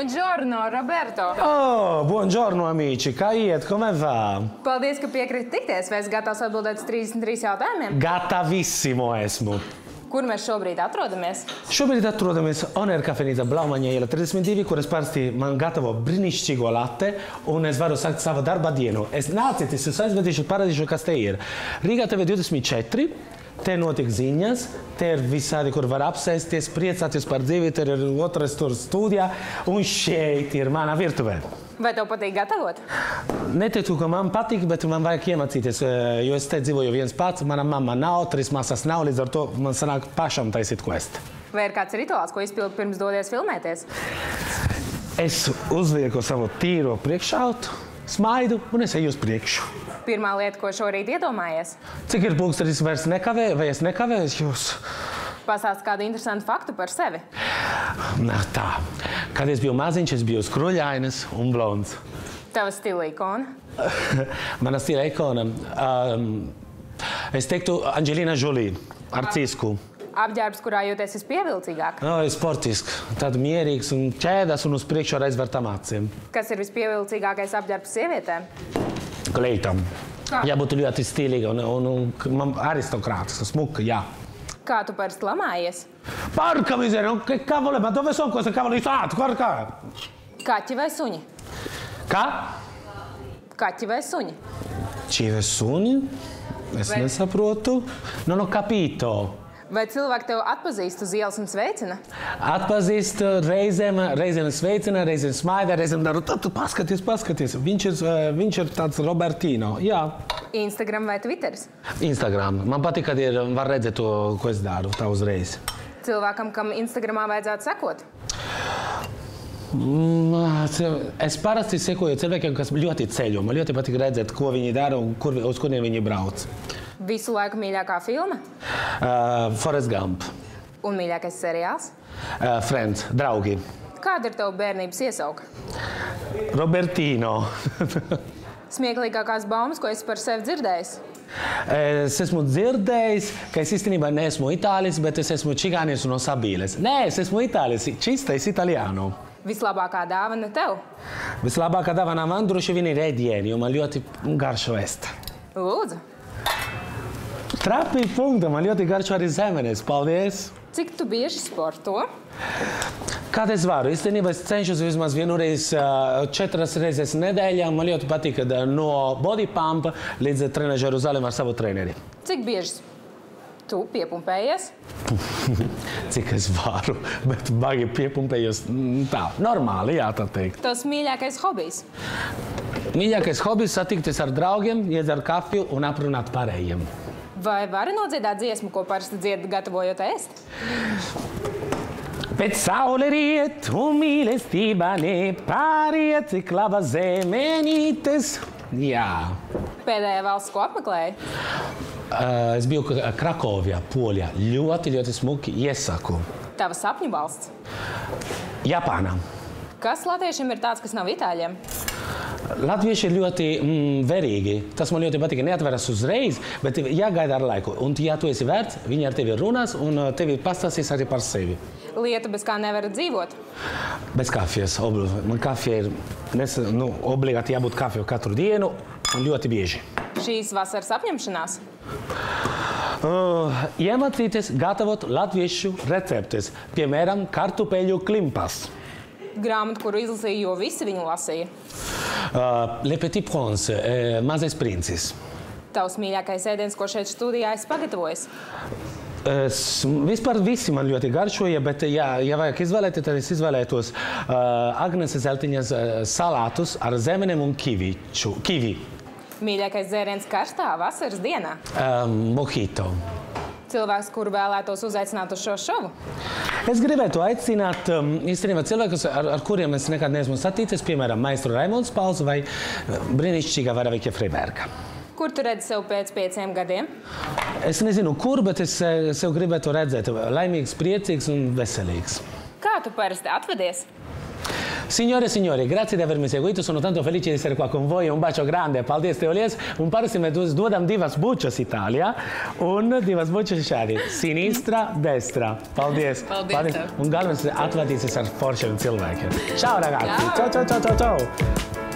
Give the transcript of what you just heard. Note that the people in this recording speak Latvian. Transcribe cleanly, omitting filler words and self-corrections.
Buongiorno, Roberto. Oh, buongiorno, amici. Kā iet? Come va? Paldies, ka piekriti tikties. Vai esi gatavs atbildēt uz 33 jautājumiem? Gatavissimo esmu. Kur mēs šobrīd atrodamies? Šobrīd atrodamies Oner kafejnīcā Blaumaņa iela 32, kur es parasti man gatavo brīnišķīgo latte, un es varu sākt savu darba dienu. Nāciet, es jūs aizvedīšu, parādīšu, kas te ir. Rīgā TV 24, te notiek ziņas, te ir visādi, kur var apsēsties, priecāties par dzīvi, te ir otrais tur studijā, un šeit ir mana virtuvē. Vai tev patīk gatavot? Neteiktu, ka man patīk, bet man vajag iemācīties, jo es te dzīvoju viens pats, mana mamma nav, 3 māsas nav, līdz ar to man sanāk pašam taisīt quest. Vai ir kāds rituāls, ko izpildi pirms dodies filmēties? Es uzlieku savu tīro priekšautu, smaidu un es eju uz priekšu. Pirmā lieta, ko šorīt iedomājies? Cik ir pulksteris vairs nekavē, vai es nekavēju jūs? Pastāst kādu interesantu faktu par sevi. Tā. Kad es biju maziņš, es biju skruļainas un blonds. Tava stila ikona? Mana stila ikona. Es teiktu Angelina Jolie ar cisku. Apģērbs, kurā jūties vispievilcīgāk? Sportiski. Tad mierīgs un ķēdas un uz priekšu ar aizvērtām acīm. Kas ir vispievilcīgākais apģērbs sievietēm? Kleitam. Jābūt ļoti stilīga un aristokrātiska, smuka, jā. Kā tu parasti lamājies? Porca miseria, che cavolo, ma dove sono queste cavolo di fatto? Guarda! Kaķi vai suņi? Kā? Kaķi vai suņi? Či vai suņi? Es nesaprotu. Non ho capito. Vai cilvēki tev atpazīst uz ielas un sveicina? Atpazīst reizēm sveicina, reizēm smaida, reizēm daru. Tad paskaties. Viņš ir tāds Robertino, jā. Instagram vai Twitteris? Instagram. Man patīk, kad var redzēt to, ko es daru, tā uzreiz. Cilvēkam, kam Instagramā vajadzētu sekot? Es parasti sekoju cilvēkiem, kas ļoti ceļo. Man ļoti patīk redzēt, ko viņi dara un uz kuriem viņi brauc. Visu laiku mīļākā filma? Forrest Gump. Un mīļākais seriāls? Friends, draugi. Kāda ir tava bērnības iesauka? Robertino. Smieklīgākās baumas, ko esi par sevi dzirdējis? Es esmu dzirdējis, ka es īstenībā neesmu itālis, bet es esmu čigānis no Sabīles. Nē, es esmu itālis, čistais italiano. Vislabākā dāvana tev? Vislabākā dāvana man droši vien ir ēdieni, jo man ļoti garšo ēst. Lūdzu. Trapi punkti, man ļoti garšo arī zemenes. Paldies! Cik tu bieži sporto? Kad es varu? Īstenībā es cenšos vismaz vienreiz 4 reizes nedēļā. Man ļoti patīk, kad no body pump līdz trenažeru zālēm ar savu treneri. Cik bieži tu piepumpējies? Cik es varu, bet bagi piepumpējos tā, normāli, jā, tā teikt. Tavs mīļākais hobijs? Mīļākais hobijs satikties ar draugiem, iedzert kafiju un aprunāt pārējiem. Vai vari nodziedāt dziesmu, ko parasti dzied gatavojot ēst? Pēc saule riet un mīlestība nepāriet, cik laba zemenītes. Jā. Pēdējā valsts, ko apmeklēji? Es biju Krakovjā, Polijā. Ļoti smuki iesaku. Tava sapņu valsts? Japānā. Kas latviešiem ir tāds, kas nav itāļiem? Latvieši ir ļoti verīgi. Tas man ļoti patīk. Neatveras uzreiz, bet jāgaida ar laiku. Un, ja tu esi vērts, viņi ar tevi runās un tevi pastāstīs arī par sevi. Lieta, bez kā nevar dzīvot? Bez kafijas. Man kafija ir obligāti jābūt kafiju katru dienu un ļoti bieži. Šīs vasaras apņemšanās? Iemācīties gatavot latviešu receptes. Piemēram, kartupeļu klimpas. Grāmatu, kuru izlasīju, jo visi viņu lasīja. Le Petit Prince, Mazais princis. Tavs mīļākais ēdiens, ko šeit studijā esi pagatavojis? Vispār visi man ļoti garšoja, bet ja vajag izvēlēt, tad es izvēlētos Agneses Zeltiņas salātus ar zemenēm un kivi. Mīļākais dzēriens karstā vasaras dienā? Mojito. Cilvēks, kuru vēlētos uzaicināt uz šo šovu? Es gribētu aicināt īstenībā cilvēkus, ar kuriem es nekad neesmu satīcies, piemēram, maistru Raimonds Pauls vai brīnišķīgā Varavika Freiberga. Kur tu redzi sev pēc 5 gadiem? Es nezinu, kur, bet es sev gribētu redzēt laimīgs, priecīgs un veselīgs. Kā tu parasti atvedies? Signore e signori, grazie di avermi seguito, sono tanto felice di essere qua con voi, un bacio grande, paldies teolies, un pārsim dodam divas bučas Itālijā, un divas bučas šādi, sinistra, destra. Paldies. Paldies tev. Un galvenais atvadīsies ar foršiem cilvēkiem. Čau, ragazzi! Čau, čau, čau, čau, čau!